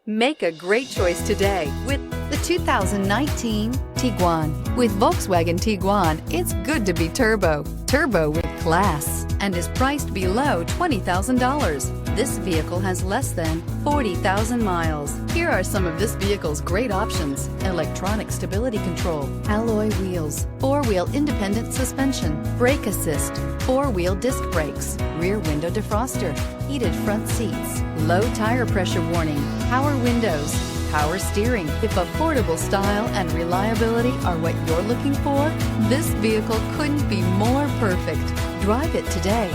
Make a great choice today with the 2019 Tiguan. With Volkswagen Tiguan, it's good to be turbo. Turbo with class, and is priced below $20,000. This vehicle has less than 40,000 miles. Here are some of this vehicle's great options: electronic stability control, alloy wheels, four-wheel independent suspension, brake assist, four-wheel disc brakes, rear window defroster, heated front seats, low tire pressure warning, power windows, power steering. If affordable style and reliability are what you're looking for, this vehicle couldn't be more perfect. Drive it today.